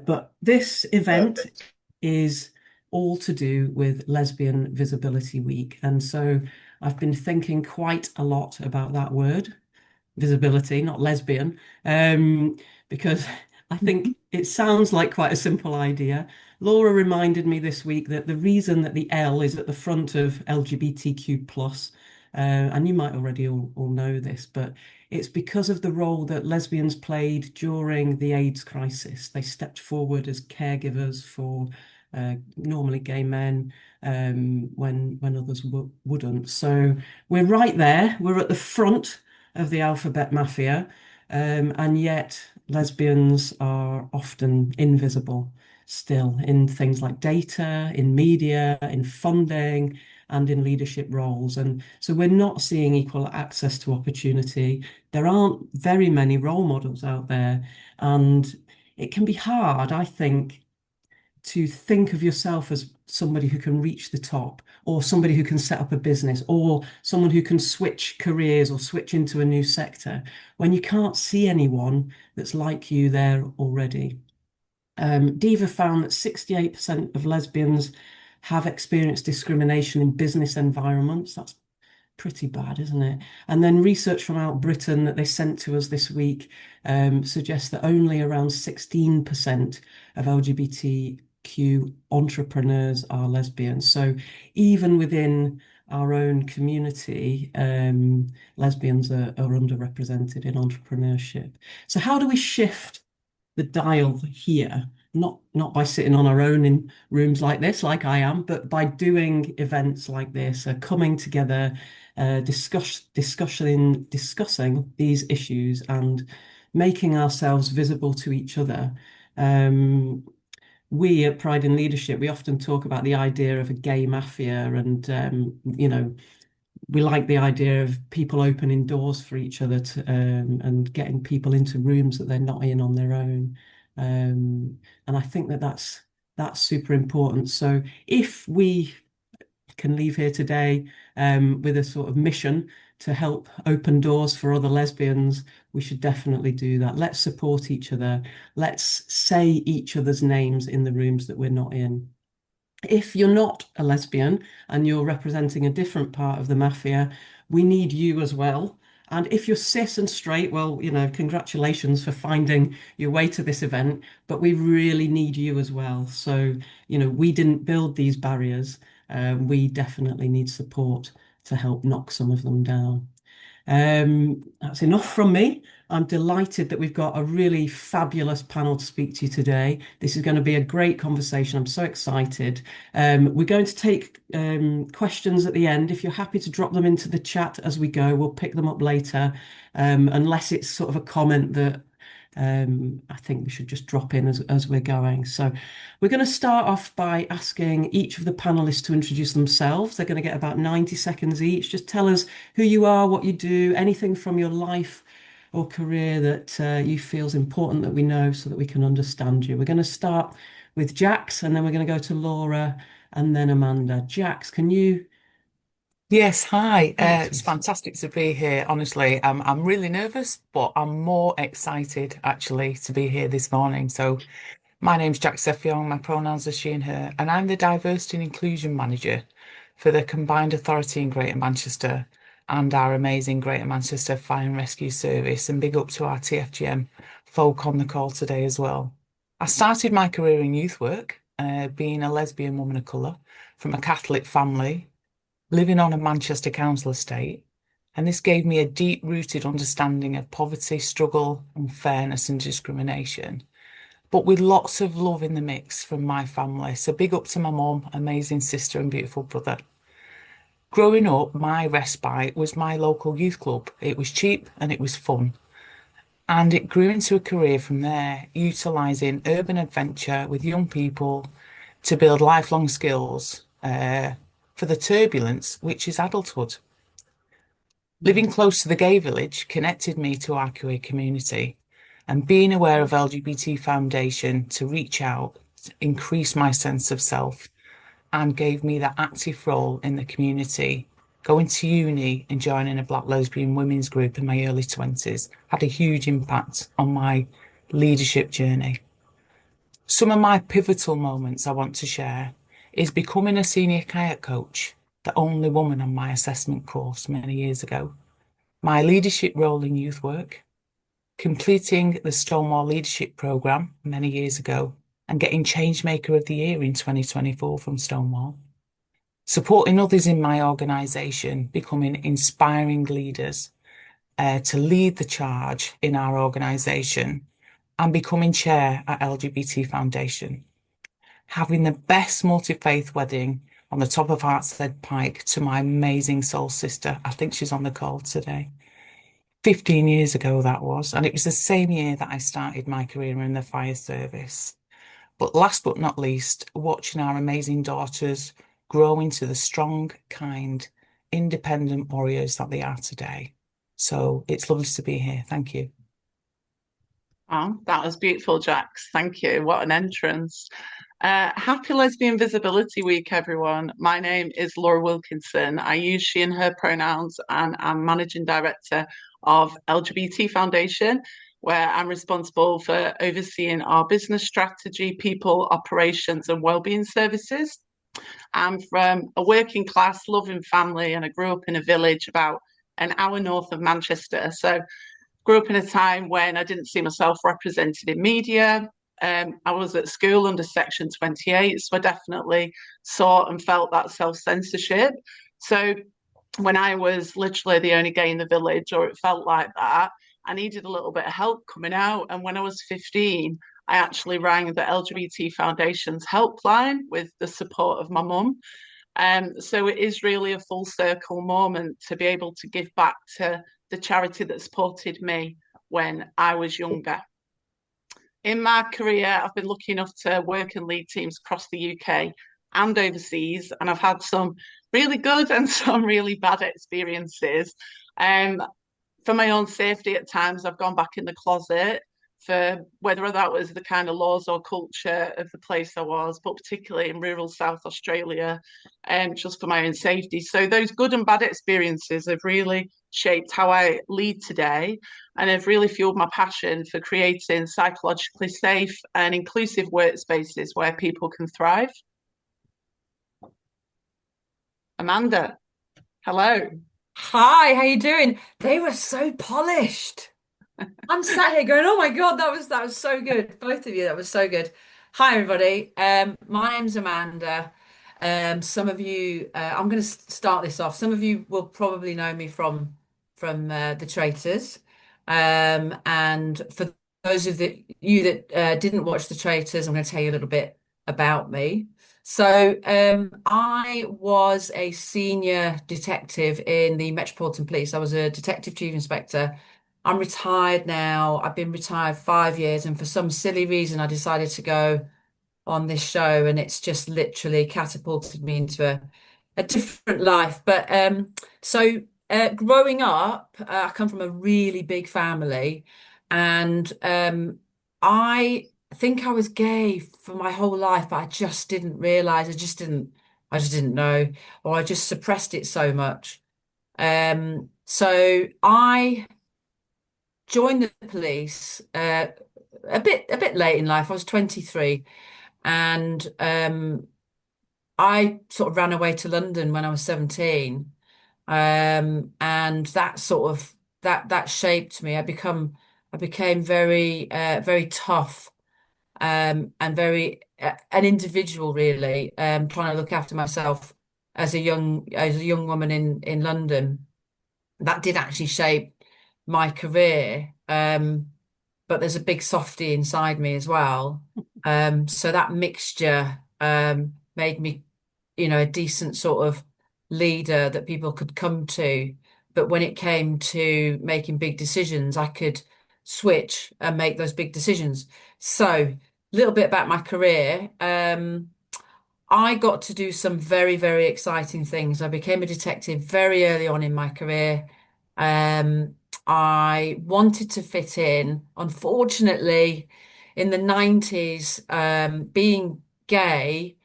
But this event is all to do with Lesbian Visibility Week. And so I've been thinking quite a lot about that word, visibility, not lesbian, because I think it sounds like quite a simple idea. Laura reminded me this week that the reason that the L is at the front of LGBTQ plus, and you might already all know this, but it's because of the role that lesbians played during the AIDS crisis. They stepped forward as caregivers for normally gay men when others wouldn't. So we're right there. We're at the front of the alphabet mafia, and yet lesbians are often invisible still in things like data, in media, in funding, and in leadership roles. And so we're not seeing equal access to opportunity. There aren't very many role models out there, and it can be hard, I think of yourself as somebody who can reach the top, or somebody who can set up a business, or someone who can switch careers or switch into a new sector when you can't see anyone that's like you there already. Diva found that 68% of lesbians have experienced discrimination in business environments. That's pretty bad, isn't it? And then research from out Britain that they sent to us this week suggests that only around 16% of LGBTQ entrepreneurs are lesbians. So even within our own community, lesbians are underrepresented in entrepreneurship. So how do we shift the dial here? Not by sitting on our own in rooms like this, like I am, but by doing events like this, coming together, discussing these issues and making ourselves visible to each other. We at Pride in Leadership, we often talk about the idea of a gay mafia, and we like the idea of people opening doors for each other and getting people into rooms that they're not in on their own. And I think that that's super important. So if we can leave here today with a sort of mission to help open doors for other lesbians, we should definitely do that. Let's support each other. Let's say each other's names in the rooms that we're not in. If you're not a lesbian and you're representing a different part of the mafia, we need you as well. And if you're cis and straight, well, congratulations for finding your way to this event, but we really need you as well. So, we didn't build these barriers. We definitely need support to help knock some of them down. That's enough from me. I'm delighted that we've got a really fabulous panel to speak to you today. This is going to be a great conversation. I'm so excited. We're going to take questions at the end. If you're happy to drop them into the chat as we go, we'll pick them up later, unless it's sort of a comment that I think we should just drop in as we're going. So we're going to start off by asking each of the panelists to introduce themselves. They're going to get about 90 seconds each. Just tell us who you are, what you do, anything from your life or career that you feel is important that we know so that we can understand you. We're going to start with Jax, and then we're going to go to Laura and then Amanda. Jax, can you? Yes, hi. It's Yes. fantastic to be here. Honestly, I'm really nervous, but I'm more excited actually to be here this morning. So, my name's Jax Effiong. My pronouns are she and her, and I'm the Diversity and Inclusion Manager for the Combined Authority in Greater Manchester and our amazing Greater Manchester Fire and Rescue Service. And big up to our TFGM folk on the call today as well. I started my career in youth work, being a lesbian woman of colour from a Catholic family living on a Manchester council estate, and this gave me a deep-rooted understanding of poverty, struggle, unfairness, and discrimination, but with lots of love in the mix from my family. So big up to my mum, amazing sister, and beautiful brother. Growing up, my respite was my local youth club. It was cheap and it was fun. And it grew into a career from there, utilising urban adventure with young people to build lifelong skills for the turbulence, which is adulthood. Living close to the gay village connected me to our queer community, and being aware of LGBT Foundation to reach out increased my sense of self and gave me that active role in the community. Going to uni and joining a Black lesbian women's group in my early 20s had a huge impact on my leadership journey. Some of my pivotal moments I want to share is becoming a senior kayak coach, the only woman on my assessment course many years ago, my leadership role in youth work, completing the Stonewall Leadership Programme many years ago, and getting Changemaker of the Year in 2024 from Stonewall, supporting others in my organisation, becoming inspiring leaders to lead the charge in our organisation, and becoming chair at LGBT Foundation, having the best multi-faith wedding on the top of Hartshead Pike to my amazing soul sister. I think she's on the call today. 15 years ago that was, and it was the same year that I started my career in the fire service. But last but not least, watching our amazing daughters grow into the strong, kind, independent warriors that they are today. So it's lovely to be here. Thank you. Oh, that was beautiful, Jax. Thank you. What an entrance. Happy Lesbian Visibility Week, everyone. My name is Laura Wilkinson. I use she and her pronouns, and I'm Managing Director of LGBT Foundation, where I'm responsible for overseeing our business strategy, people, operations, and wellbeing services. I'm from a working class, loving family, and I grew up in a village about an hour north of Manchester. So grew up in a time when I didn't see myself represented in media. I was at school under Section 28, so I definitely saw and felt that self-censorship. So when I was literally the only gay in the village, or it felt like that, I needed a little bit of help coming out. And when I was 15, I actually rang the LGBT Foundation's helpline with the support of my mum. So it is really a full circle moment to be able to give back to the charity that supported me when I was younger. In my career, I've been lucky enough to work and lead teams across the UK and overseas, and I've had some really good and some really bad experiences. Um, for my own safety, at times I've gone back in the closet for whether that was the kind of laws or culture of the place I was, but particularly in rural South Australia, just for my own safety. So those good and bad experiences have really shaped how I lead today, and have really fueled my passion for creating psychologically safe and inclusive workspaces where people can thrive. Amanda, hello. Hi, how you doing? They were so polished. I'm sat here going, "Oh my God, that was so good." Both of you, that was so good. Hi, everybody. My name's Amanda. Some of you, I'm going to start this off. Some of you will probably know me from the Traitors, and for those of you that didn't watch the Traitors, I'm going to tell you a little bit about me. So, I was a senior detective in the Metropolitan Police. I was a detective chief inspector. I'm retired now. I've been retired 5 years, and for some silly reason, I decided to go on this show, and it's just literally catapulted me into a different life. But growing up, I come from a really big family, and I think I was gay for my whole life, but I just didn't realize. I just didn't know, or I just suppressed it so much. So I joined the police a bit late in life. I was 23, and I sort of ran away to London when I was 17. And that sort of that shaped me. I became very tough, and very an individual, really, trying to look after myself as a young woman in London. That did actually shape my career. But there's a big softie inside me as well. So that mixture made me, a decent sort of leader that people could come to. But when it came to making big decisions, I could switch and make those big decisions. So, a little bit about my career. I got to do some very, very exciting things. I became a detective very early on in my career. Um, I wanted to fit in. Unfortunately, in the 90s, being gay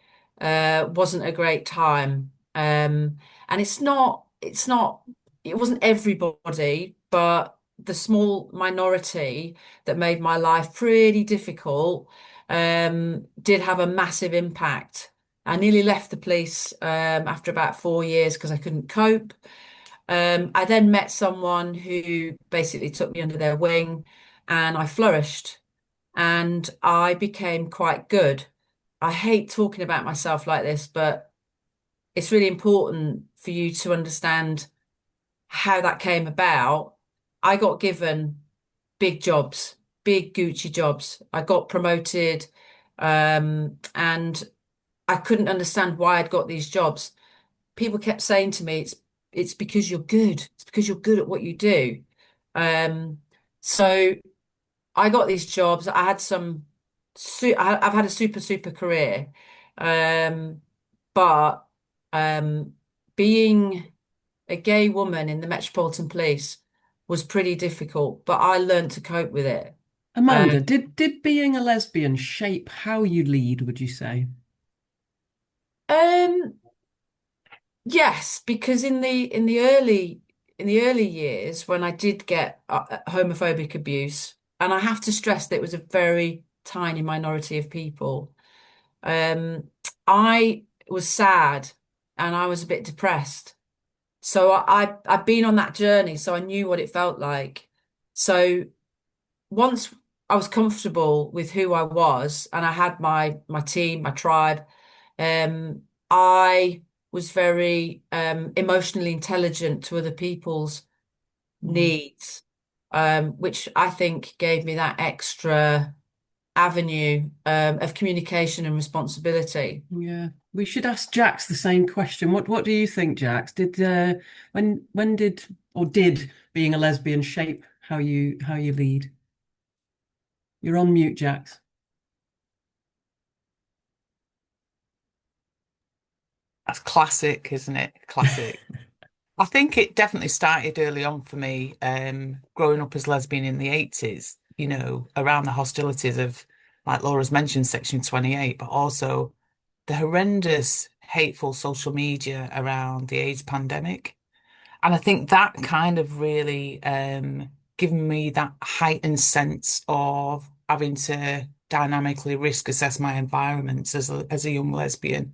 wasn't a great time. And it wasn't everybody, but the small minority that made my life pretty difficult. did have a massive impact. I nearly left the police after about 4 years because I couldn't cope. I then met someone who basically took me under their wing and I flourished and I became quite good. I hate talking about myself like this, but it's really important for you to understand how that came about. I got given big jobs, big Gucci jobs. I got promoted, and I couldn't understand why I'd got these jobs. People kept saying to me, it's because you're good. It's because you're good at what you do. Um, so I got these jobs. I had some, I've had a super career. Um, but being a gay woman in the Metropolitan Police was pretty difficult, but I learned to cope with it. Amanda, did being a lesbian shape how you lead, would you say? Um, yes, because in the early years when I did get homophobic abuse, and I have to stress that it was a very tiny minority of people, um, I was sad and I was a bit depressed. So I've been on that journey, so I knew what it felt like. So once I was comfortable with who I was and I had my team, my tribe, I was very emotionally intelligent to other people's Mm. needs, which I think gave me that extra avenue of communication and responsibility. Yeah, we should ask Jax the same question. What do you think, Jax? Did when did or did being a lesbian shape how you lead? You're on mute, Jax. That's classic, isn't it? Classic. I think it definitely started early on for me, growing up as lesbian in the 80s, around the hostilities of, like Laura's mentioned, Section 28, but also the horrendous, hateful social media around the AIDS pandemic. And I think that kind of really given me that heightened sense of having to dynamically risk assess my environments as a young lesbian.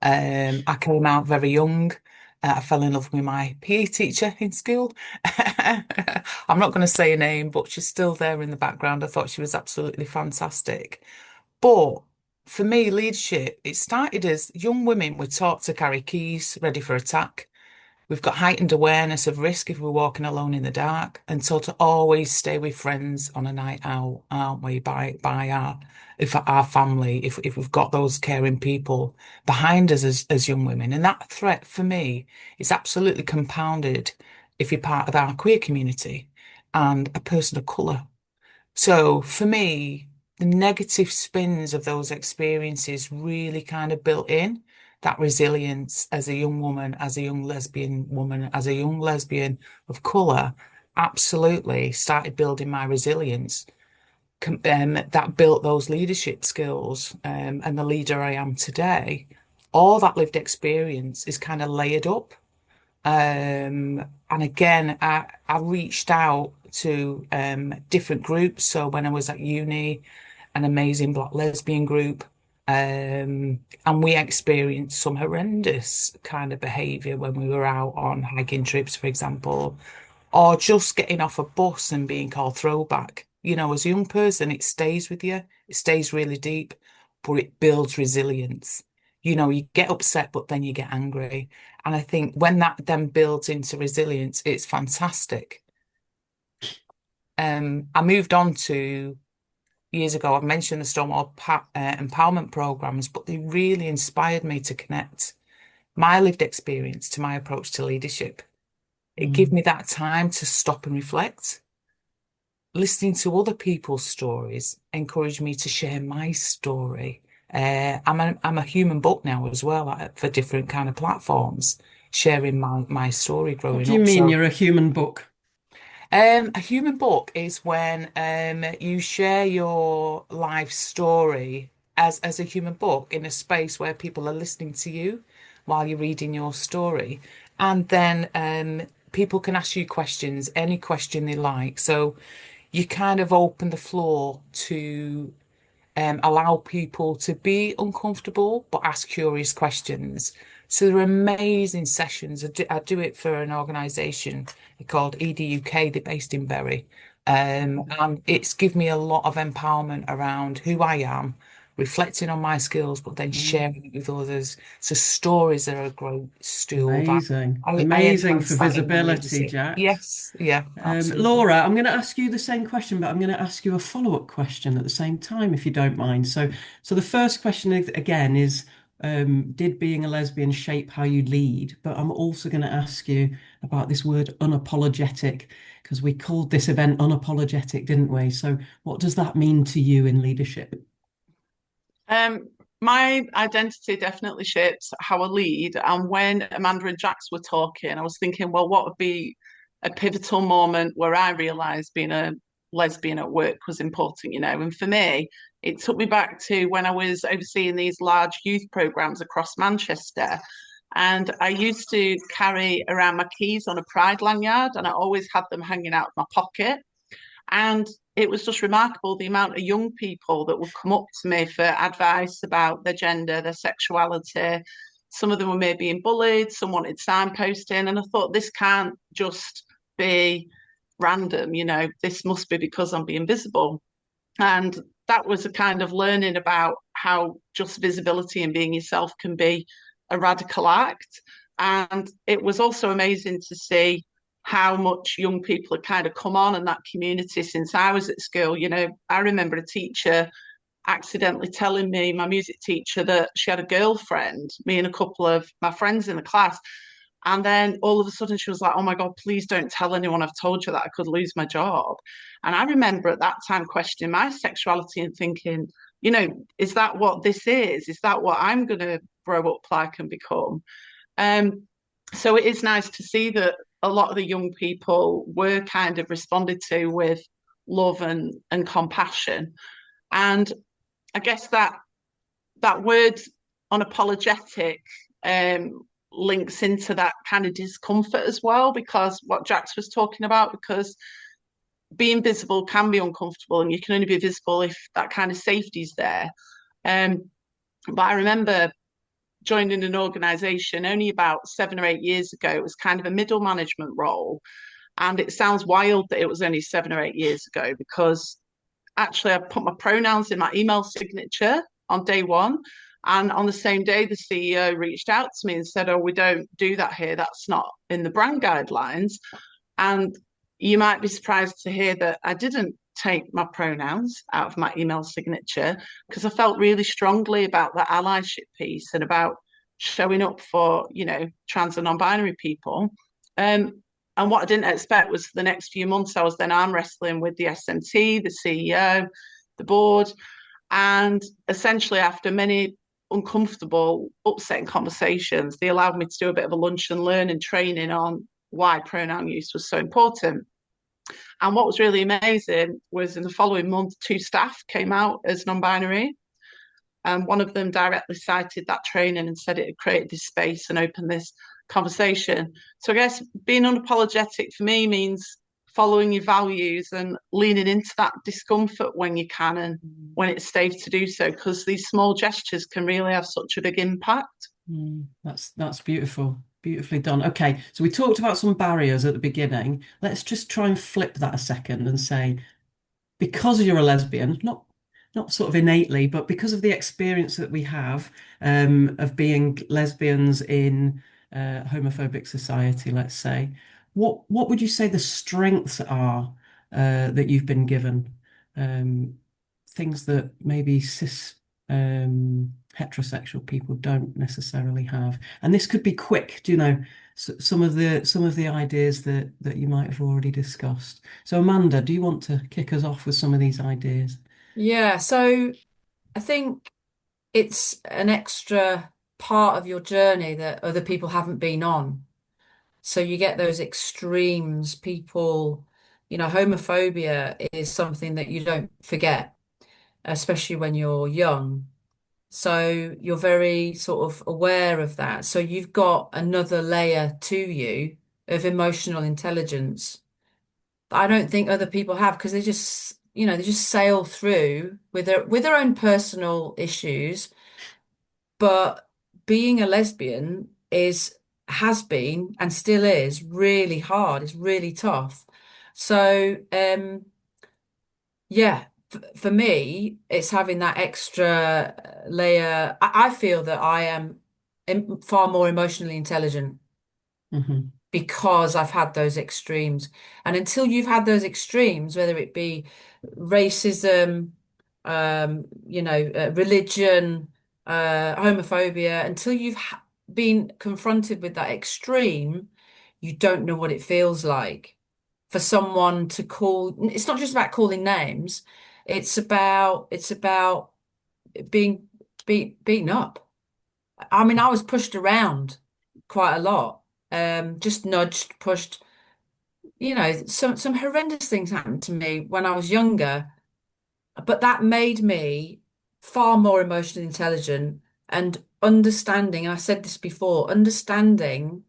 I came out very young. I fell in love with my PE teacher in school. I'm not going to say a name, but she's still there in the background. I thought she was absolutely fantastic. But for me, leadership, it started as young women were taught to carry keys ready for attack. We've got heightened awareness of risk if we're walking alone in the dark, and so to always stay with friends on a night out, aren't we? By our family, if we've got those caring people behind us as young women, and that threat for me is absolutely compounded if you're part of our queer community and a person of colour. So for me, the negative spins of those experiences really kind of built in that resilience as a young woman, as a young lesbian woman, as a young lesbian of colour, absolutely started building my resilience. That built those leadership skills, and the leader I am today. All that lived experience is kind of layered up. And again, I reached out to different groups. So when I was at uni, an amazing Black lesbian group, and we experienced some horrendous kind of behaviour when we were out on hiking trips, for example, or just getting off a bus and being called throwback. As a young person, it stays with you. It stays really deep, but it builds resilience. You get upset, but then you get angry. And I think when that then builds into resilience, it's fantastic. I moved on to years ago, I've mentioned the Stonewall empowerment programs, but they really inspired me to connect my lived experience to my approach to leadership. It gave me that time to stop and reflect. Listening to other people's stories encouraged me to share my story. I'm a human book now as well, for different kind of platforms, sharing my story What growing do you up. mean So you're a human book? a human book is when you share your life story as a human book in a space where people are listening to you while you're reading your story. And then people can ask you questions, any question they like. So you kind of open the floor to allow people to be uncomfortable but ask curious questions. So they're amazing sessions. I do it for an organisation called EDI UK. They're based in Bury. And it's given me a lot of empowerment around who I am, reflecting on my skills, but then sharing it with others. So stories are a great stool. Amazing. I Amazing for enhance that in my visibility, leadership. Jax. Yes, yeah, absolutely. Laura, I'm going to ask you the same question, but I'm going to ask you a follow-up question at the same time, if you don't mind. So the first question again is, did being a lesbian shape how you lead? But I'm also going to ask you about this word unapologetic, because we called this event unapologetic, didn't we? So what does that mean to you in leadership? My identity definitely shapes how I lead. And when Amanda and Jax were talking, I was thinking, well, what would be a pivotal moment where I realised being a lesbian at work was important, you know? And for me, it took me back to when I was overseeing these large youth programs across Manchester. And I used to carry around my keys on a pride lanyard, and I always had them hanging out of my pocket. And it was just remarkable the amount of young people that would come up to me for advice about their gender, their sexuality. Some of them were maybe being bullied, some wanted signposting. And I thought, this can't just be random, you know, this must be because I'm being visible. And that was a kind of learning about how just visibility and being yourself can be a radical act. And it was also amazing to see how much young people had kind of come on in that community since I was at school. You know, I remember a teacher accidentally telling me, my music teacher, that she had a girlfriend, me and a couple of my friends in the class. And then all of a sudden she was like, oh my God, please don't tell anyone I've told you that I could lose my job. And I remember at that time questioning my sexuality and thinking, you know, is that what this is? Is that what I'm going to grow up like and become? Um, so it is nice to see that a lot of the young people were kind of responded to with love and compassion. And I guess that word unapologetic links into that kind of discomfort as well, because what Jax was talking about, because being visible can be uncomfortable and you can only be visible if that kind of safety's there. But I remember joining an organisation only about 7 or 8 years ago. It was kind of a middle management role. And it sounds wild that it was only 7 or 8 years ago, because actually I put my pronouns in my email signature on day one. And on the same day, the CEO reached out to me and said, oh, we don't do that here. That's not in the brand guidelines. And you might be surprised to hear that I didn't take my pronouns out of my email signature, because I felt really strongly about the allyship piece and about showing up for, you know, trans and non-binary people. And what I didn't expect was for the next few months, I was then arm wrestling with the SMT, the CEO, the board. And essentially, after many uncomfortable, upsetting conversations, they allowed me to do a bit of a lunch and learn and training on why pronoun use was so important. And what was really amazing was in the following month, 2 staff came out as non-binary. And one of them directly cited that training and said it had created this space and opened this conversation. So I guess being unapologetic for me means following your values and leaning into that discomfort when you can and when it's safe to do so, because these small gestures can really have such a big impact. That's beautiful. Beautifully done. Okay, so we talked about some barriers at the beginning. Let's just try and flip that a second and say, because you're a lesbian, not sort of innately, but because of the experience that we have of being lesbians in homophobic society, let's say, what would you say the strengths are that you've been given? Things that maybe cis heterosexual people don't necessarily have. And this could be quick, do you know, some of the ideas that you might have already discussed. So Amanda, do you want to kick us off with some of these ideas? Yeah, so I think it's an extra part of your journey that other people haven't been on. So you get those extremes, people, homophobia is something that you don't forget, especially when you're young. So you're very sort of aware of that. So you've got another layer to you of emotional intelligence that I don't think other people have, because they just sail through with their own personal issues. But being a lesbian has been and still is really hard. It's really tough. So, yeah, for me, it's having that extra layer. I feel that I am far more emotionally intelligent Hmm. because I've had those extremes. And until you've had those extremes, whether it be racism, religion, homophobia, until you've been confronted with that extreme, you don't know what it feels like for someone to call. It's not just about calling names. It's about being beaten up. I mean, I was pushed around quite a lot. Just nudged, pushed. Some horrendous things happened to me when I was younger, but that made me far more emotionally intelligent and understanding, and I said this before, understanding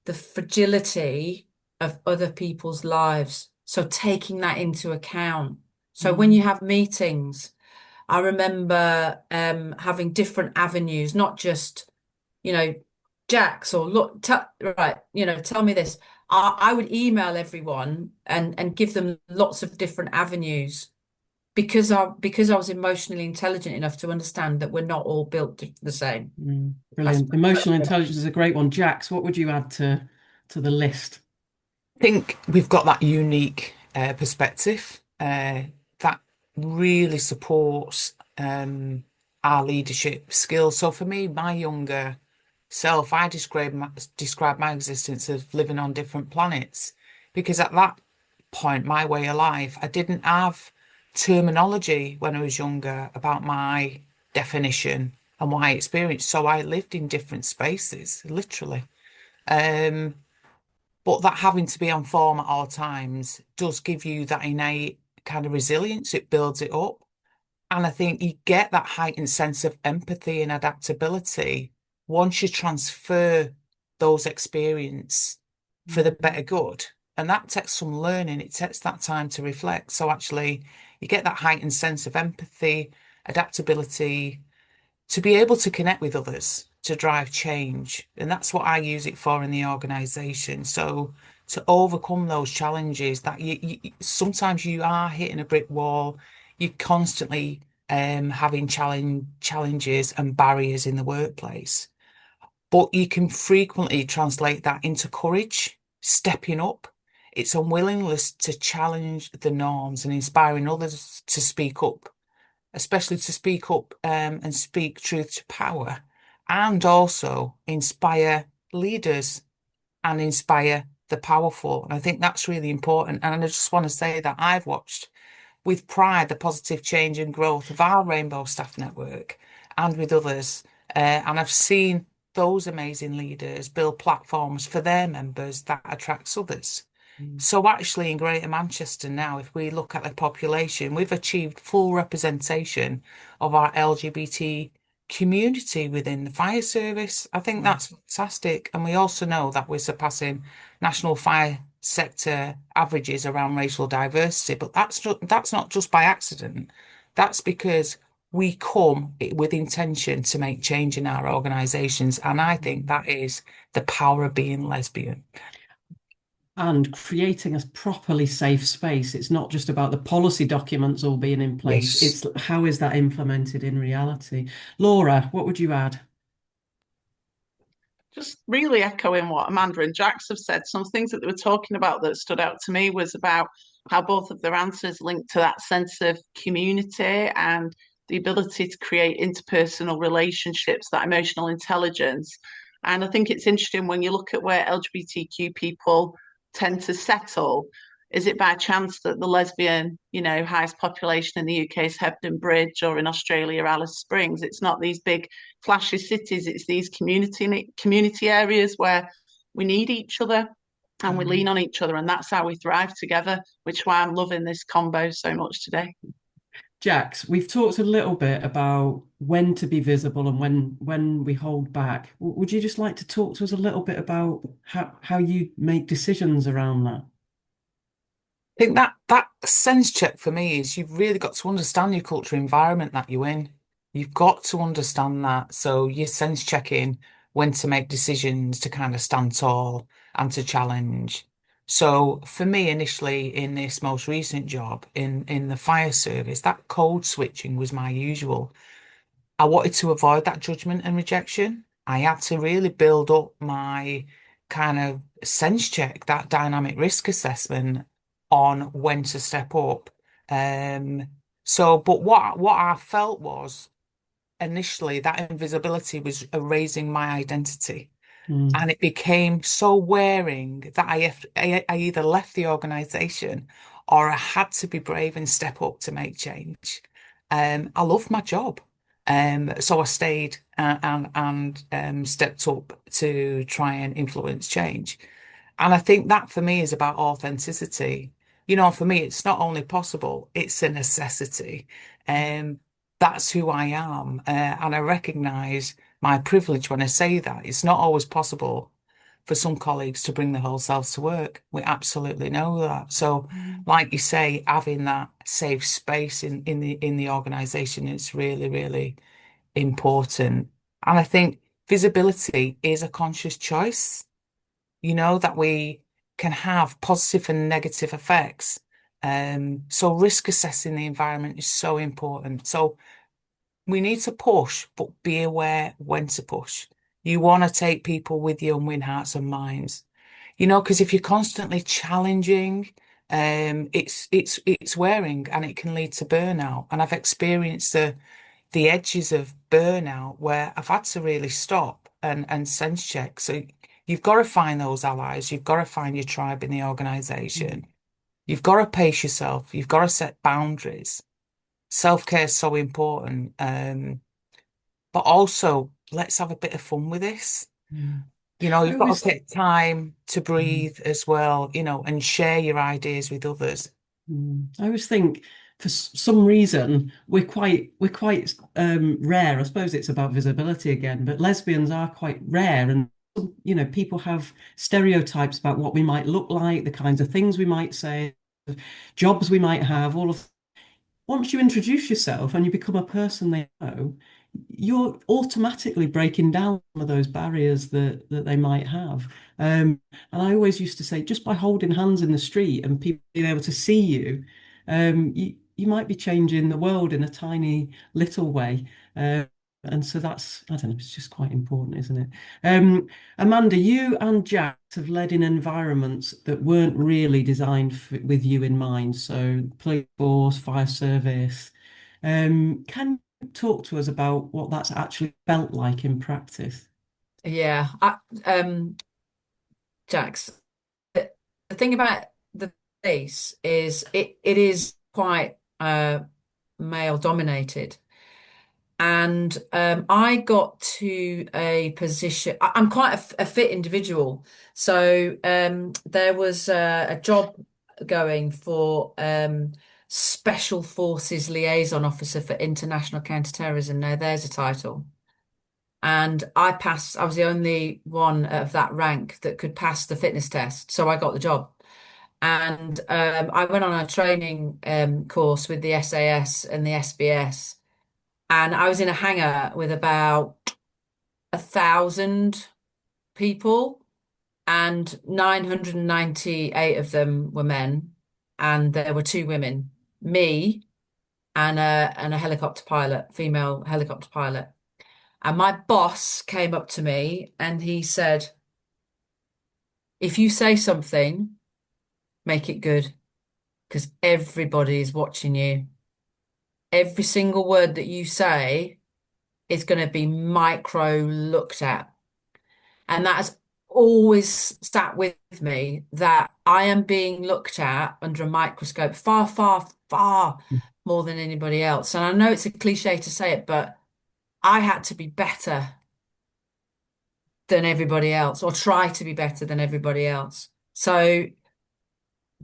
the fragility of other people's lives. So taking that into account. So when you have meetings, I remember having different avenues, not just you know, Jax or look, right, tell me this. I would email everyone and give them lots of different avenues because I was emotionally intelligent enough to understand that we're not all built the same. Brilliant. Emotional intelligence is a great one. Jax, what would you add to the list? I think we've got that unique perspective that really supports our leadership skills. So for me, my younger self, I describe my existence as living on different planets because at that point, my way of life, I didn't have terminology when I was younger about my definition and what I experienced. So I lived in different spaces, literally. Um, but that having to be on form at all times does give you that innate kind of resilience. It builds it up. And I think you get that heightened sense of empathy and adaptability once you transfer those experience for the better good. And that takes some learning. It takes that time to reflect. So actually, you get that heightened sense of empathy, adaptability, to be able to connect with others to drive change. And that's what I use it for in the organization. So to overcome those challenges that you sometimes you are hitting a brick wall, you're constantly having challenges and barriers in the workplace. But you can frequently translate that into courage, stepping up. It's unwillingness to challenge the norms and inspiring others to speak up, especially to speak up and speak truth to power, and also inspire leaders and inspire the powerful. And I think that's really important. And I just want to say that I've watched with pride the positive change and growth of our Rainbow Staff Network and with others. And I've seen those amazing leaders build platforms for their members that attracts others. So actually in Greater Manchester now, if we look at the population, we've achieved full representation of our LGBT community within the fire service. I think that's fantastic. And we also know that we're surpassing national fire sector averages around racial diversity, but that's not just by accident. That's because we come with intention to make change in our organisations. And I think that is the power of being lesbian. And creating a properly safe space. It's not just about the policy documents all being in place. Yes. It's how is that implemented in reality? Laura, what would you add? Just really echoing what Amanda and Jax have said, some things that they were talking about that stood out to me was about how both of their answers linked to that sense of community and the ability to create interpersonal relationships, that emotional intelligence. And I think it's interesting when you look at where LGBTQ people tend to settle. Is it by chance that the lesbian, highest population in the UK is Hebden Bridge, or in Australia, Alice Springs? It's not these big flashy cities, it's these community areas where we need each other and we lean on each other, and that's how we thrive together, which is why I'm loving this combo so much today. Jax, we've talked a little bit about when to be visible and when we hold back. Would you just like to talk to us a little bit about how you make decisions around that? think that sense check for me is you've really got to understand your cultural environment that you're in. You've got to understand that. So you're sense checking when to make decisions to kind of stand tall and to challenge. So for me, initially in this most recent job in the fire service, that code switching was my usual. I wanted to avoid that judgment and rejection. I had to really build up my kind of sense check, that dynamic risk assessment on when to step up. Um, but what I felt was initially that invisibility was erasing my identity. And it became so wearing that I either left the organization or I had to be brave and step up to make change. I loved my job. So I stayed and stepped up to try and influence change. And I think that for me is about authenticity. You know, for me, it's not only possible, it's a necessity. Um, that's who I am. And I recognize my privilege when I say that. It's not always possible for some colleagues to bring their whole selves to work. We absolutely know that. So, like you say, having that safe space in the organization is really, really important. And I think visibility is a conscious choice, you know, that we can have positive and negative effects. So risk assessing the environment is so important. So we need to push, but be aware when to push. You want to take people with you and win hearts and minds. You know, because if you're constantly challenging, it's wearing and it can lead to burnout. And I've experienced the edges of burnout where I've had to really stop and sense check. So you've got to find those allies, you've got to find your tribe in the organization, you've got to pace yourself, you've got to set boundaries. Self-care is so important. But also let's have a bit of fun with this. You know, I you've got to always, take time to mm, breathe as well, you know, and share your ideas with others. I always think for some reason we're quite rare. I suppose it's about visibility again, but lesbians are quite rare, and people have stereotypes about what we might look like, the kinds of things we might say, jobs we might have, all of once you introduce yourself and you become a person they know, you're automatically breaking down some of those barriers that they might have. And I always used to say, just by holding hands in the street and people being able to see you, you might be changing the world in a tiny little way. And so that's, I don't know, it's just quite important, isn't it? Um, Amanda, you and Jax have led in environments that weren't really designed with you in mind. So police force, fire service. Can you talk to us about what that's actually felt like in practice? Yeah, Jax, the thing about the police is it is quite male dominated. And I got to a position. I'm quite a fit individual, so there was a job going for Special Forces Liaison Officer for International Counterterrorism. Now, there's a title. And I passed, I was the only one of that rank that could pass the fitness test. So I got the job. And I went on a training course with the SAS and the SBS. And I was in a hangar with about 1,000 people, and 998 of them were men, and there were two women, me and a helicopter pilot, female helicopter pilot. And my boss came up to me and he said, if you say something, make it good, because everybody is watching you. Every single word that you say is going to be micro looked at. And that has always sat with me, that I am being looked at under a microscope far, far, far more than anybody else. And I know it's a cliche to say it, but I had to be better than everybody else, or try to be better than everybody else. So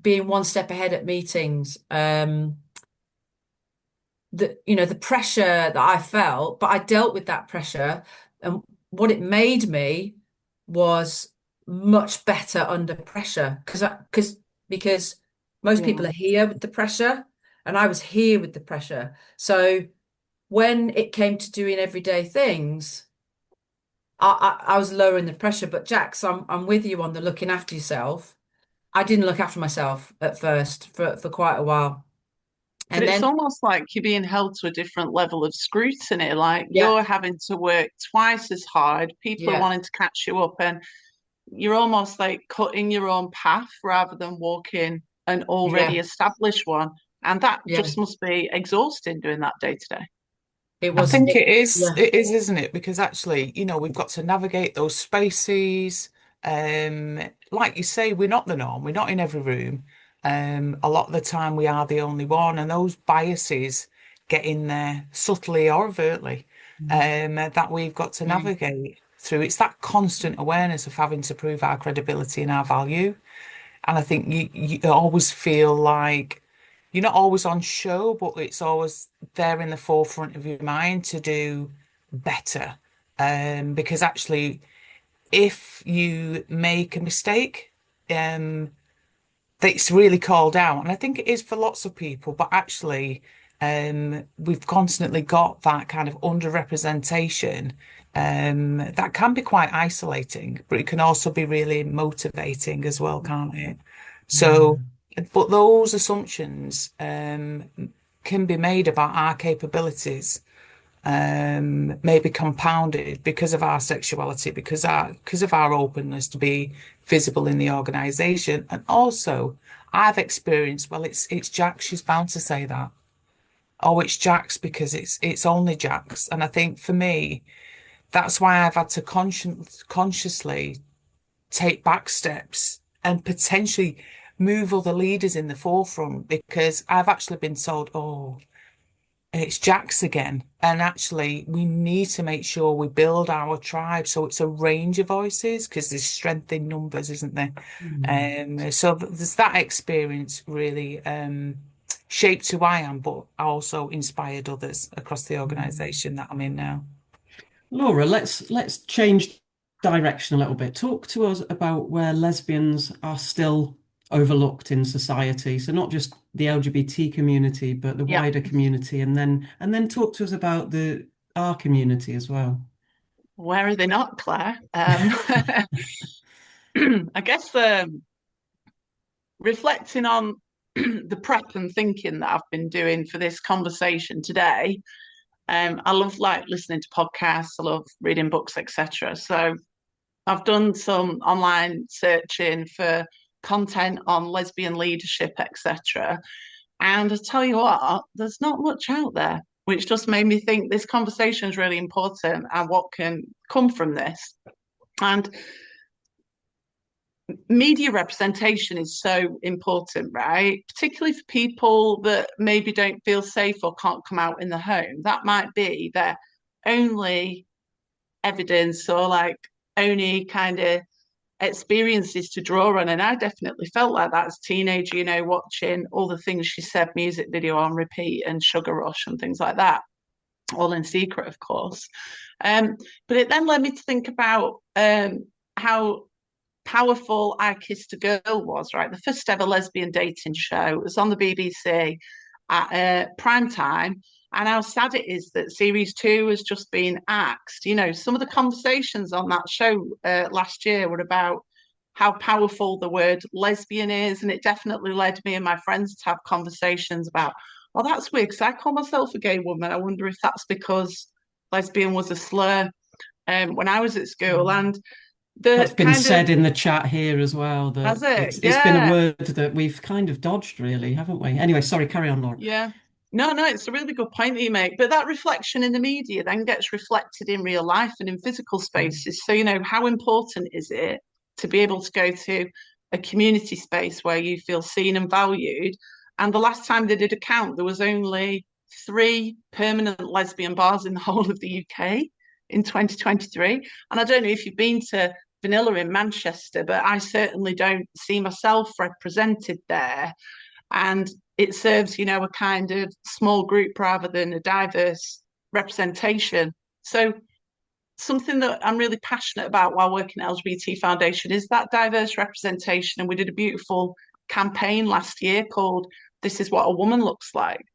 being one step ahead at meetings, the pressure that I felt, but I dealt with that pressure, and what it made me was much better under pressure, because Most Yeah. people are here with the pressure, and I was here with the pressure. So when it came to doing everyday things, I was lowering the pressure. But Jax, I'm with you on the looking after yourself. I didn't look after myself at first for quite a while. But And it's then, almost like you're being held to a different level of scrutiny. Like yeah, you're having to work twice as hard. People are yeah, wanting to catch you up, and you're almost like cutting your own path rather than walking an already yeah, established one. And that yeah. just must be exhausting doing that day to day. It I was, think yeah, it is, isn't it? Because actually, we've got to navigate those spaces. Like you say, we're not the norm. We're not in every room. A lot of the time we are the only one, and those biases get in there subtly or overtly, that we've got to mm, navigate through. It's that constant awareness of having to prove our credibility and our value. And I think you always feel like you're not always on show, but it's always there in the forefront of your mind to do better. Because actually, if you make a mistake, um, that's really called out. And I think it is for lots of people, but actually, we've constantly got that kind of underrepresentation, that can be quite isolating, but it can also be really motivating as well, can't it? So, mm, but those assumptions, can be made about our capabilities, maybe compounded because of our sexuality, because of our openness to be visible in the organization. And also, I've experienced, well, it's Jax, she's bound to say that. Oh, it's Jax because it's only Jax. And I think for me, that's why I've had to consciously take back steps and potentially move other leaders in the forefront, because I've actually been told, oh, it's Jax again. And actually, we need to make sure we build our tribe so it's a range of voices, because there's strength in numbers, isn't there? mm, So there's that experience really, shaped who I am, but also inspired others across the mm. organisation that I'm in now. Laura, let's change direction a little bit. Talk to us about where lesbians are still overlooked in society. So not just the LGBT community, but the Yeah. wider community, and then talk to us about the our community as well. Where are they not, Claire? I guess reflecting on the prep and thinking that I've been doing for this conversation today, I love like listening to podcasts, I love reading books, etc. So I've done some online searching for content on lesbian leadership, etc. And I tell you what, there's not much out there, which just made me think this conversation is really important and what can come from this. And media representation is so important, right? Particularly for people that maybe don't feel safe or can't come out in the home. That might be their only evidence or like only kind of experiences to draw on. And I definitely felt like that as a teenager, watching all the things she said, music video on repeat and Sugar Rush and things like that, all in secret, of course. But it then led me to think about how powerful I Kissed a Girl was, right? The first ever lesbian dating show. It was on the BBC at prime time. And how sad it is that series 2 has just been axed. Some of the conversations on that show last year were about how powerful the word lesbian is. And it definitely led me and my friends to have conversations about, well, that's weird because I call myself a gay woman. I wonder if that's because lesbian was a slur when I was at school. And That's the been kind of, said in the chat here as well, has that it? it's been a Yeah. word that we've kind of dodged, really, haven't we? Anyway, sorry, carry on, Laura. Yeah. No, it's a really good point that you make. But that reflection in the media then gets reflected in real life and in physical spaces. So, how important is it to be able to go to a community space where you feel seen and valued? And the last time they did a count, there was only 3 permanent lesbian bars in the whole of the UK in 2023. And I don't know if you've been to Vanilla in Manchester, but I certainly don't see myself represented there. And it serves, a kind of small group rather than a diverse representation. So something that I'm really passionate about while working at LGBT Foundation is that diverse representation. And we did a beautiful campaign last year called "This is what a woman looks like,"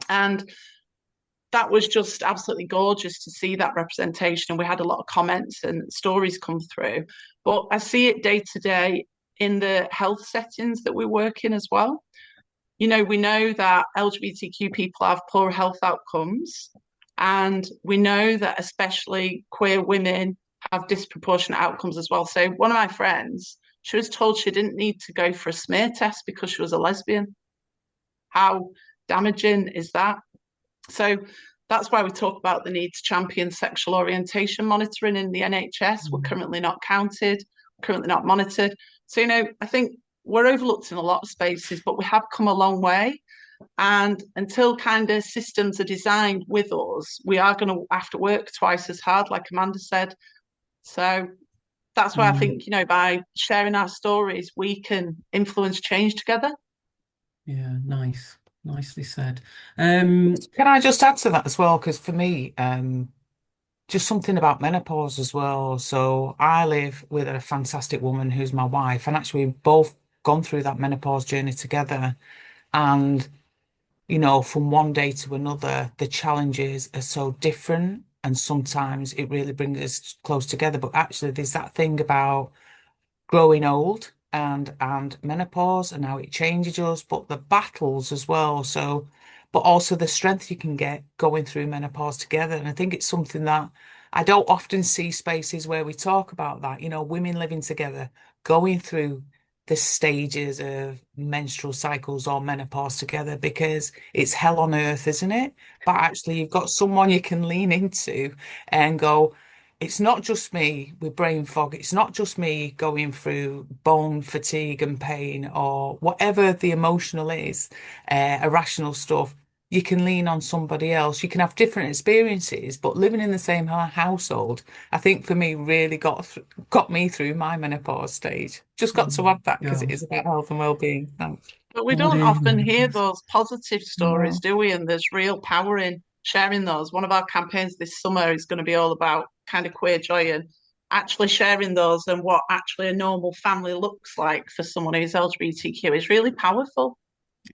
and that was just absolutely gorgeous to see that representation. And we had a lot of comments and stories come through. But I see it day to day in the health settings that we work in as well. You know, we know that LGBTQ people have poor health outcomes, and we know that especially queer women have disproportionate outcomes as well. So one of my friends, she was told she didn't need to go for a smear test because she was a lesbian. How damaging is that? So that's why we talk about the need to champion sexual orientation monitoring in the NHS. We're currently not counted, currently not monitored. So, you know, I think we're overlooked in a lot of spaces, but we have come a long way. And until kind of systems are designed with us, we are going to have to work twice as hard, like Amanda said. So that's why I think, you know, by sharing our stories, we can influence change together. Yeah, nice. Nicely said. Can I just add to that as well? Because for me, just something about menopause as well. So I live with a fantastic woman who's my wife, and actually we've both gone through that menopause journey together. And, you know, from one day to another, the challenges are so different. And sometimes it really brings us close together. But actually, there's that thing about growing old and menopause and how it changes us, but the battles as well. So, but also the strength you can get going through menopause together. And I think it's something that I don't often see spaces where we talk about that, you know, women living together, going through the stages of menstrual cycles or menopause together, because it's hell on earth, isn't it? But actually, you've got someone you can lean into and go, it's not just me with brain fog. It's not just me going through bone fatigue and pain or whatever the emotional is, irrational stuff. You can lean on somebody else. You can have different experiences, but living in the same household, I think for me really got me through my menopause stage. Just got to add that because it Gosh. is about health and well-being. Thanks. But we don't Body, often hear menopause. those positive stories, No. do we? And there's real power in sharing those. One of our campaigns this summer is going to be all about kind of queer joy and actually sharing those and what actually a normal family looks like for someone who's LGBTQ is really powerful.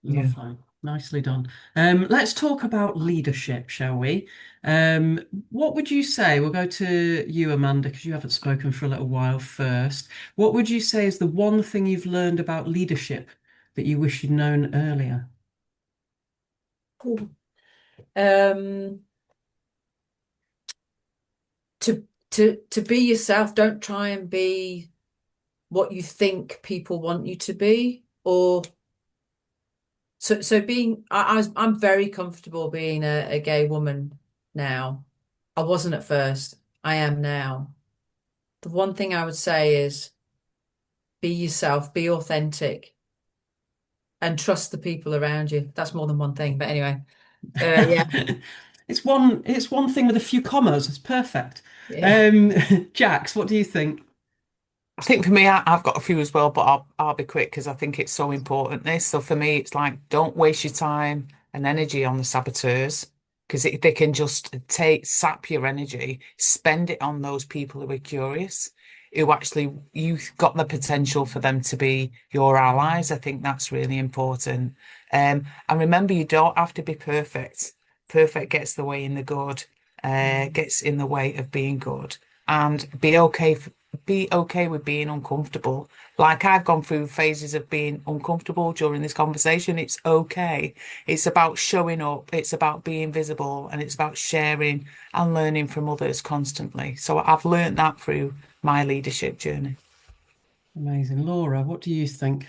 Yeah. Lovely. Nicely done. Let's talk about leadership, shall we? What would you say? We'll go to you, Amanda, because you haven't spoken for a little while first. What would you say is the one thing you've learned about leadership that you wish you'd known earlier? Cool. Um, to be yourself, don't try and be what you think people want you to be, or so being I'm very comfortable being a gay woman now. I wasn't at first. I am now. The one thing I would say is be yourself, be authentic, and trust the people around you. That's more than one thing, but anyway. Yeah. It's one thing with a few commas. It's perfect. Yeah. Jax, what do you think? I think for me, I've got a few as well, but I'll be quick because I think it's so important. This, so for me, it's like don't waste your time and energy on the saboteurs because they can just sap your energy. Spend it on those people who are curious, who actually you've got the potential for them to be your allies. I think that's really important. And remember, you don't have to be perfect. Perfect gets the way in the good, gets in the way of being good, and be okay with being uncomfortable. Like I've gone through phases of being uncomfortable during this conversation. It's okay. It's about showing up. It's about being visible and it's about sharing and learning from others constantly. So I've learned that through my leadership journey. Amazing. Laura, what do you think?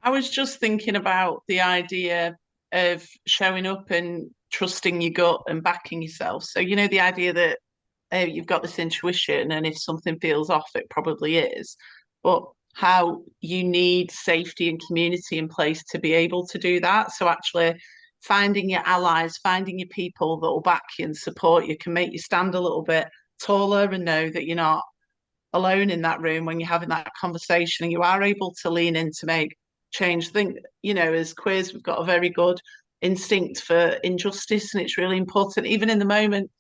I was just thinking about the idea of showing up and trusting your gut and backing yourself. So, you know, the idea that you've got this intuition, and if something feels off, it probably is. But how you need safety and community in place to be able to do that. So, actually, finding your allies, finding your people that will back you and support you can make you stand a little bit taller and know that you're not alone in that room when you're having that conversation and you are able to lean in to make change. I think, you know, as queers, we've got a very good instinct for injustice, and it's really important, even in the moment,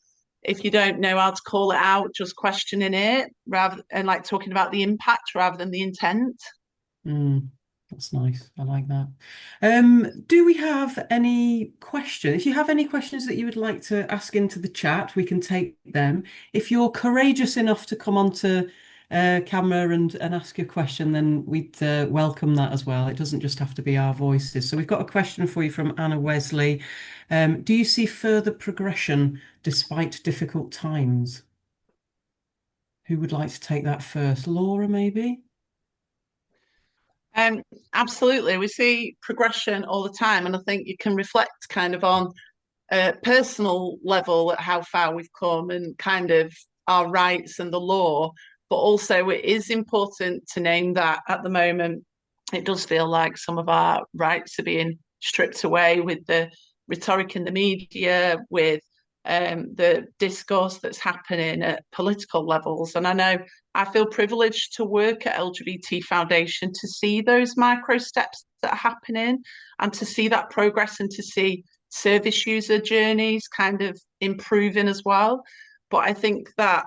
if you don't know how to call it out, just questioning it rather and like talking about the impact rather than the intent. That's nice. I like that. Do we have any questions? If you have any questions that you would like to ask into the chat, we can take them. If you're courageous enough to come onto camera and ask your question, then we'd welcome that as well. It doesn't just have to be our voices. So we've got a question for you from Anna Wesley. Do you see further progression despite difficult times? Who would like to take that first? Laura, maybe? Absolutely. We see progression all the time, and I think you can reflect kind of on a personal level at how far we've come and kind of our rights and the law. But also, it is important to name that at the moment, it does feel like some of our rights are being stripped away with the rhetoric in the media, with the discourse that's happening at political levels. And I know I feel privileged to work at LGBT Foundation to see those micro steps that are happening and to see that progress and to see service user journeys kind of improving as well. But I think that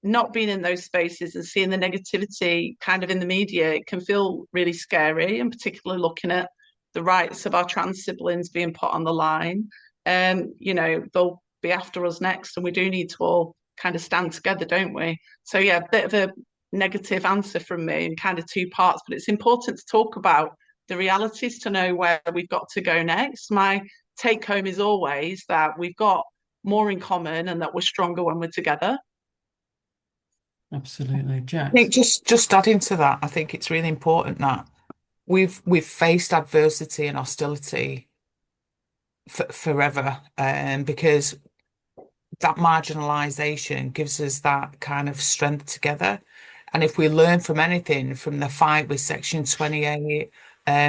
not being in those spaces and seeing the negativity kind of in the media, it can feel really scary, and particularly looking at the rights of our trans siblings being put on the line. They'll be after us next, and we do need to all kind of stand together, don't we? So yeah, a bit of a negative answer from me in kind of two parts, but it's important to talk about the realities to know where we've got to go next. My take home is always that we've got more in common and that we're stronger when we're together. Absolutely. I Jax? think just adding to that, I think it's really important that we've faced adversity and hostility forever, because that marginalisation gives us that kind of strength together. And if we learn from anything from the fight with Section 28,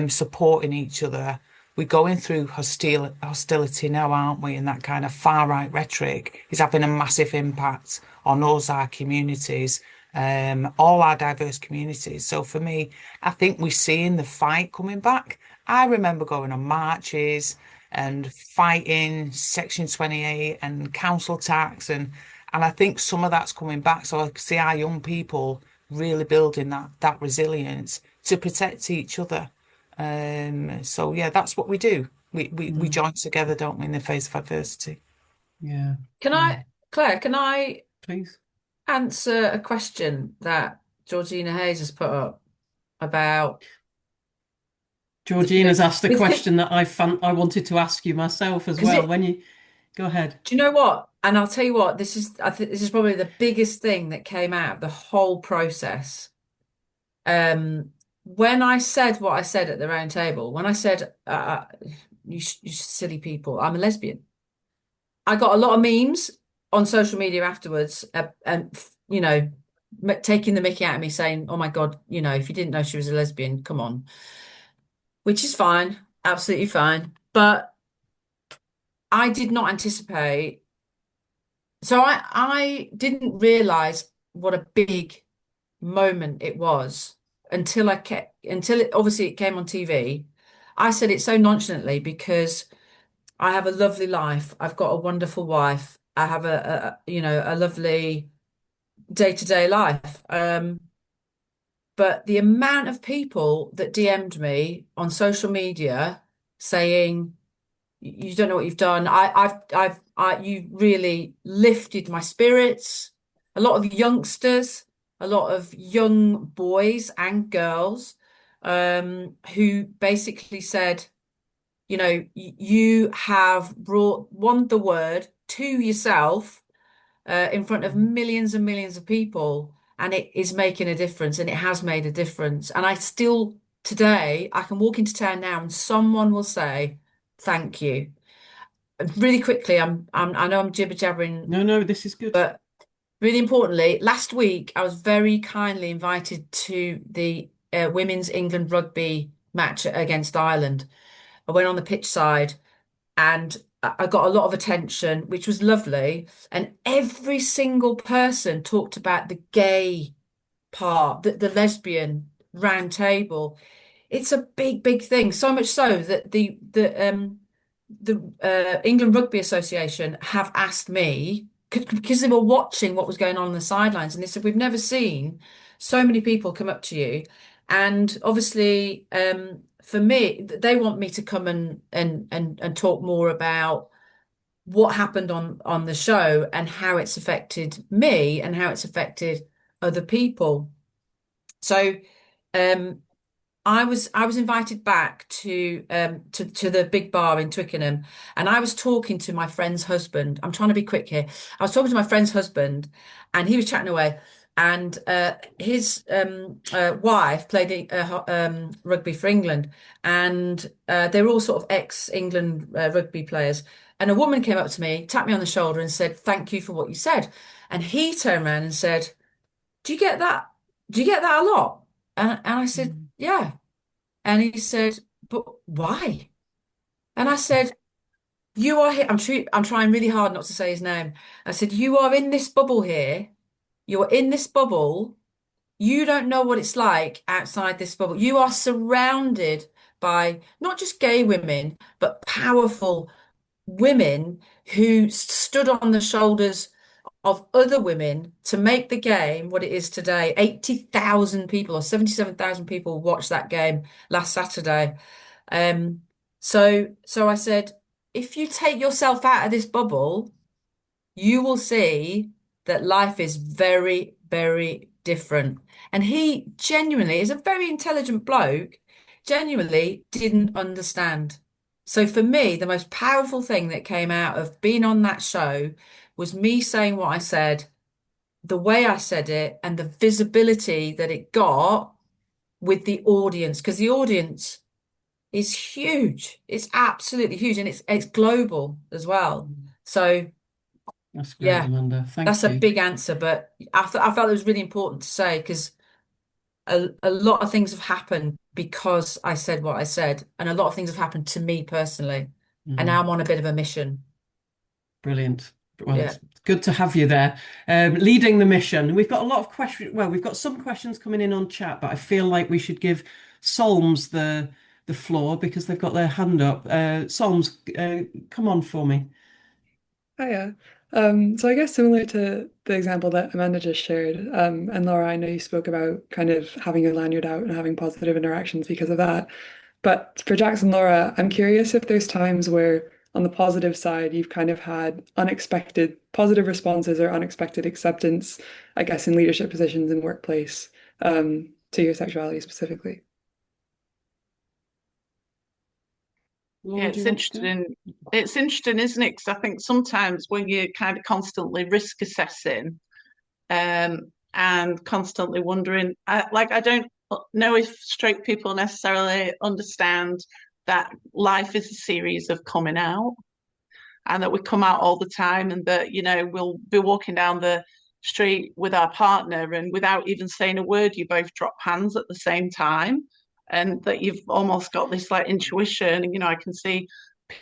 supporting each other, we're going through hostility now, aren't we? And that kind of far right rhetoric is having a massive impact on us, our communities, all our diverse communities. So for me, I think we're seeing the fight coming back. I remember going on marches and fighting Section 28 and council tax, and I think some of that's coming back. So I see our young people really building that resilience to protect each other. So yeah, that's what we do. We join together, don't we, in the face of adversity. Yeah. Claire, can I Please. answer a question that Georgina Hayes has put up about Georgina's asked a question that I wanted to ask you myself as well. When you go ahead. Do you know what? And I'll tell you what, I think this is probably the biggest thing that came out of the whole process. When I said what I said at the round table, when I said, you silly people, I'm a lesbian, I got a lot of memes on social media afterwards, and taking the mickey out of me, saying, "Oh my God, if you didn't know she was a lesbian, come on," which is fine, absolutely fine. But I did not anticipate. So I didn't realize what a big moment it was until obviously it came on TV. I said it so nonchalantly because I have a lovely life. I've got a wonderful wife. I have a lovely day-to-day life. But the amount of people that DM'd me on social media saying, "You don't know what you've done. You really lifted my spirits." A lot of youngsters, a lot of young boys and girls, who basically said, you have brought the word to yourself, in front of millions and millions of people, and it is making a difference, and it has made a difference. And I still, today, I can walk into town now and someone will say, "Thank you." Really quickly, I know I'm jibber jabbering. No, this is good. But really importantly, last week I was very kindly invited to the Women's England rugby match against Ireland. I went on the pitch side and I got a lot of attention, which was lovely. And every single person talked about the gay part, the lesbian round table. It's a big, big thing. So much so that the England Rugby Association have asked me, because they were watching what was going on the sidelines, and they said, "We've never seen so many people come up to you And obviously, for me, they want me to come and talk more about what happened on the show and how it's affected me and how it's affected other people. So um, I was invited back to the big bar in Twickenham, and I was talking to my friend's husband. I'm trying to be quick here. I was talking to my friend's husband, and he was chatting away, and his wife played rugby for England, and they were all sort of ex-England rugby players. And a woman came up to me, tapped me on the shoulder, and said, "Thank you for what you said." And he turned around and said, "Do you get that? Do you get that a lot?" And I said, "Yeah." And he said, "But why?" And I said, "You are here." I'm trying really hard not to say his name. I said, "You are in this bubble here. You are in this bubble. You don't know what it's like outside this bubble. You are surrounded by not just gay women, but powerful women who stood on the shoulders of other women to make the game what it is today. 80,000 people or 77,000 people watched that game last Saturday. Um, so I said, if you take yourself out of this bubble, you will see that life is very, very different. And he genuinely is a very intelligent bloke, genuinely didn't understand. So for me, the most powerful thing that came out of being on that show was me saying what I said, the way I said it, and the visibility that it got with the audience, because the audience is huge. It's absolutely huge, and it's global as well. So That's great, yeah, Amanda. that's Thank a you. big answer, but I felt it was really important to say because a lot of things have happened because I said what I said, and a lot of things have happened to me personally, and now I'm on a bit of a mission. Brilliant. Well, Yeah. it's good to have you there, leading the mission. We've got a lot of questions. Well, we've got some questions coming in on chat, but I feel like we should give Solms the floor because they've got their hand up. Solms, come on for me. Hiya. So I guess similar to the example that Amanda just shared, and Laura, I know you spoke about kind of having a lanyard out and having positive interactions because of that. But for Jax and Laura, I'm curious if there's times where on the positive side, you've kind of had unexpected positive responses or unexpected acceptance, I guess, in leadership positions in workplace, to your sexuality specifically. Laura, Yeah, do you it's want to go? interesting. It's interesting, isn't it? Because I think sometimes when you're kind of constantly risk assessing, and constantly wondering, I don't know if straight people necessarily understand that life is a series of coming out, and that we come out all the time, and that we'll be walking down the street with our partner, and without even saying a word, you both drop hands at the same time, and that you've almost got this like intuition. And I can see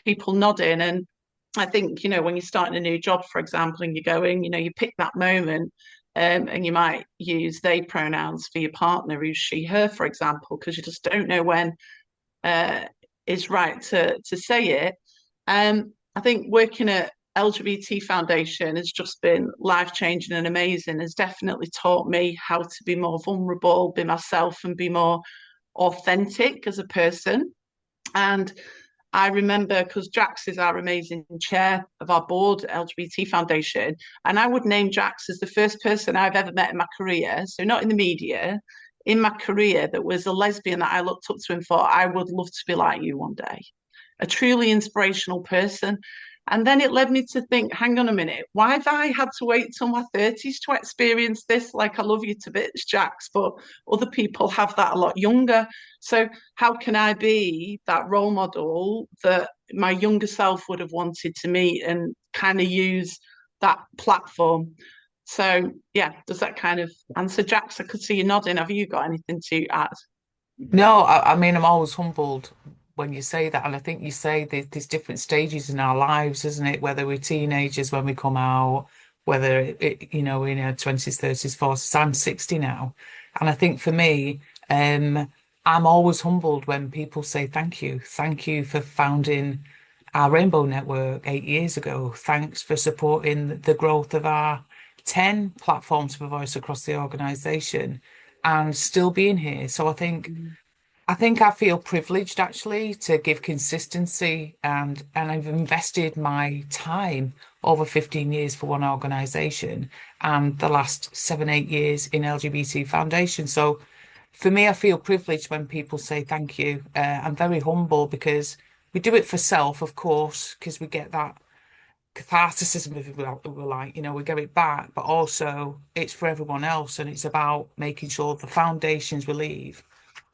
people nodding, and I think when you're starting a new job, for example, and you're going, you pick that moment. And you might use they pronouns for your partner, who's she, her, for example, because you just don't know when is right to say it. I think working at LGBT Foundation has just been life-changing and amazing. Has definitely taught me how to be more vulnerable, be myself, and be more authentic as a person. And I remember, because Jax is our amazing chair of our board, LGBT Foundation, and I would name Jax as the first person I've ever met in my career, so not in the media, in my career, that was a lesbian that I looked up to him for. I would love to be like you one day. A truly inspirational person. And then it led me to think, hang on a minute, why have I had to wait till my 30s to experience this? Like, I love you to bits, Jax, but other people have that a lot younger. So how can I be that role model that my younger self would have wanted to meet and kind of use that platform? So yeah, does that kind of answer, Jax? I could see you nodding. Have you got anything to add? No, I mean, I'm always humbled when you say that. And I think you say there's different stages in our lives, isn't it? Whether we're teenagers when we come out, whether in our 20s, 30s, 40s. I'm 60 now. And I think for me, I'm always humbled when people say thank you. Thank you for founding our Rainbow Network 8 years ago. Thanks for supporting the growth of our 10 platforms for voice across the organisation. and still being here. So I think I feel privileged actually to give consistency, and I've invested my time over 15 years for one organization and the last 7, 8 years in LGBT Foundation. So for me, I feel privileged when people say thank you. I'm very humble because we do it for self, of course, because we get that catharticism, if we like, we get it back, but also it's for everyone else. And it's about making sure the foundations we leave,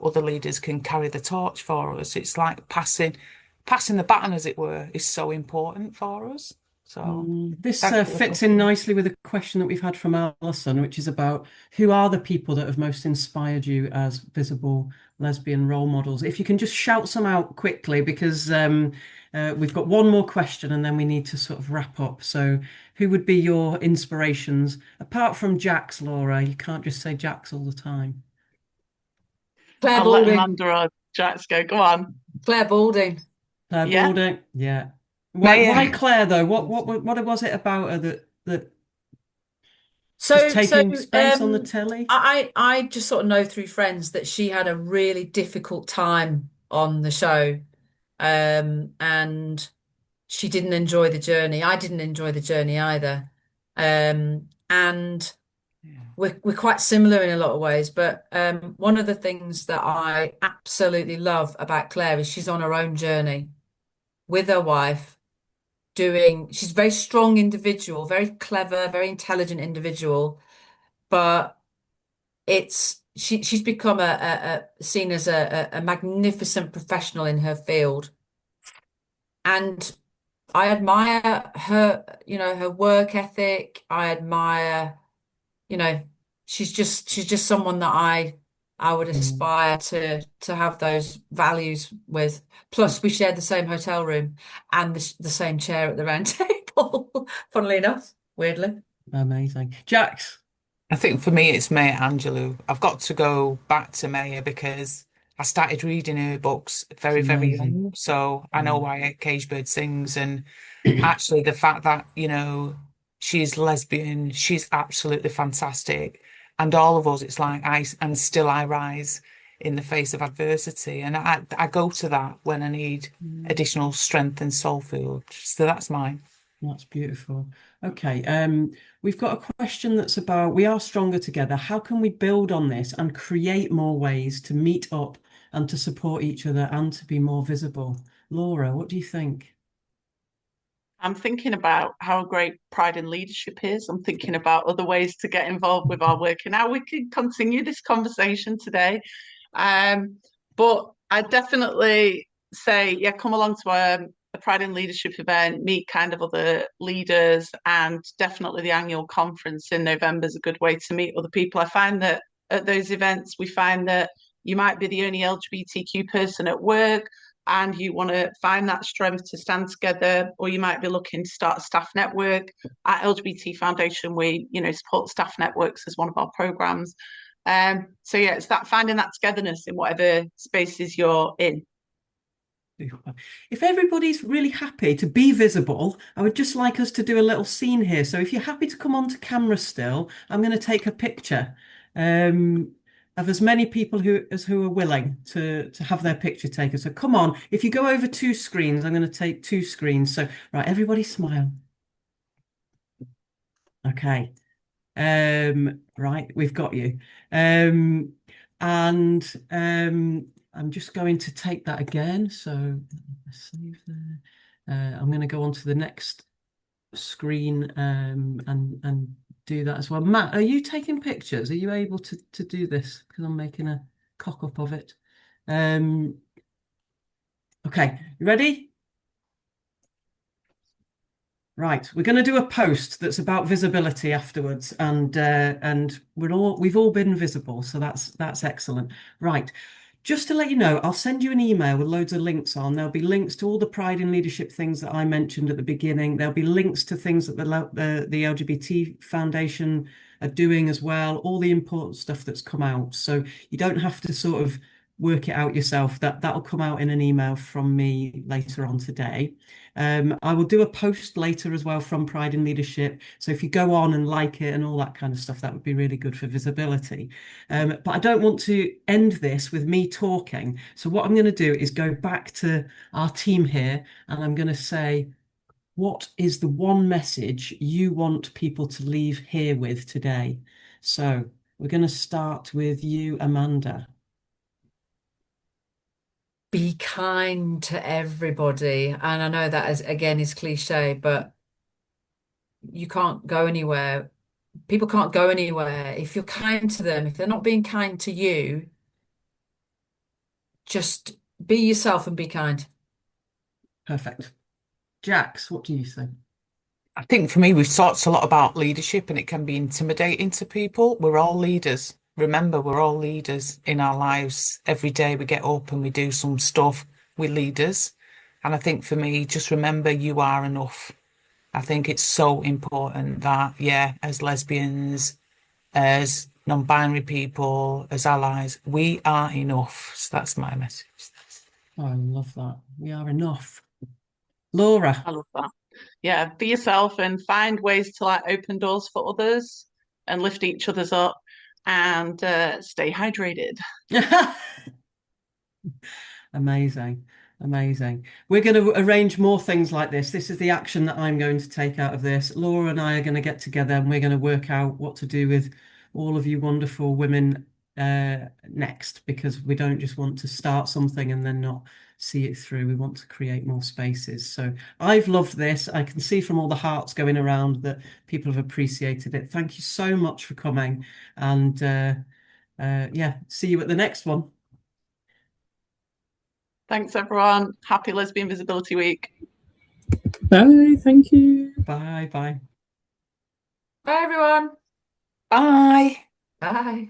other leaders can carry the torch for us. It's like passing the baton, as it were, is so important for us. So This thank you for the fits in question. nicely with a question that we've had from Alison, which is about who are the people that have most inspired you as visible lesbian role models? If you can just shout some out quickly, because we've got one more question and then we need to sort of wrap up. So who would be your inspirations, apart from Jax, Laura? You can't just say Jax all the time. Claire I'll let Balding. Amanda or Jax go. Go on. Claire Balding. Claire Yeah. Balding, yeah. Maya. Why Claire though? What was it about her that just So taking space on the telly? I just sort of know through friends that she had a really difficult time on the show. And she didn't enjoy the journey. I didn't enjoy the journey either. And we're quite similar in a lot of ways, but one of the things that I absolutely love about Claire is she's on her own journey with her wife, she's a very strong individual, very clever, very intelligent individual, but she's become seen as a magnificent professional in her field. And I admire her, her work ethic. I admire, you know, she's just someone that I would aspire to have those values with. Plus, we shared the same hotel room and the same chair at the round table, funnily enough, weirdly. Amazing. Jax. I think for me, it's Maya Angelou. I've got to go back to Maya because I started reading her books very, very Amazing. young. So I know why Cagebird sings. And actually, the fact that, she's lesbian, she's absolutely fantastic. And all of us, it's like I rise in the face of adversity. And I go to that when I need additional strength and soul food. So that's mine. That's beautiful. Okay, we've got a question that's about we are stronger together. How can we build on this and create more ways to meet up and to support each other and to be more visible? Laura, what do you think? I'm thinking about how great Pride and Leadership is. I'm thinking about other ways to get involved with our work and how we can continue this conversation today. But I definitely say, yeah, come along to a Pride and Leadership event, meet kind of other leaders, and definitely the annual conference in November is a good way to meet other people. I find that at those events, we find that you might be the only LGBTQ person at work, and you want to find that strength to stand together, or you might be looking to start a staff network. At LGBT Foundation, we support staff networks as one of our programs. So yeah, it's that finding that togetherness in whatever spaces you're in. If everybody's really happy to be visible, I would just like us to do a little scene here. So if you're happy to come onto camera still, I'm going to take a picture of as many people who are willing to have their picture taken. So come on, if you go over 2 screens, I'm going to take 2 screens. So right, everybody smile. Okay. Right, we've got you. And I'm just going to take that again. So save there. I'm going to go on to the next screen and do that as well. Matt, are you taking pictures? Are you able to do this? Because I'm making a cock up of it. Okay, you ready? Right, we're going to do a post that's about visibility afterwards, and we've all been visible, so that's excellent. Right, just to let you know, I'll send you an email with loads of links on. There'll be links to all the Pride and Leadership things that I mentioned at the beginning. There'll be links to things that the LGBT Foundation are doing as well, all the important stuff that's come out. So you don't have to sort of work it out yourself. That'll come out in an email from me later on today. I will do a post later as well from Pride in Leadership. So if you go on and like it and all that kind of stuff, that would be really good for visibility. But I don't want to end this with me talking. So what I'm going to do is go back to our team here, and I'm going to say, what is the one message you want people to leave here with today? So we're going to start with you, Amanda. Be kind to everybody. And I know that is cliche, but you can't go anywhere. People can't go anywhere if you're kind to them. If they're not being kind to you, just be yourself and be kind. Perfect. Jax, what do you think? I think for me, we've talked a lot about leadership and it can be intimidating to people. We're all leaders. Remember, we're all leaders in our lives. Every day we get up and we do some stuff. We're leaders. And I think for me, just remember you are enough. I think it's so important that, yeah, as lesbians, as non-binary people, as allies, we are enough. So that's my message. Oh, I love that. We are enough. Laura. I love that. Yeah, be yourself and find ways to like open doors for others and lift each other's up and stay hydrated. Amazing. Amazing. We're going to arrange more things like this. This is the action that I'm going to take out of this. Laura and I are going to get together and we're going to work out what to do with all of you wonderful women next, because we don't just want to start something and then not see it through. We want to create more spaces. So I've loved this. I can see from all the hearts going around that people have appreciated it. Thank you so much for coming. And yeah, see you at the next one. Thanks, everyone. Happy Lesbian Visibility Week. Bye. Thank you. Bye. Bye. Bye, everyone. Bye. Bye.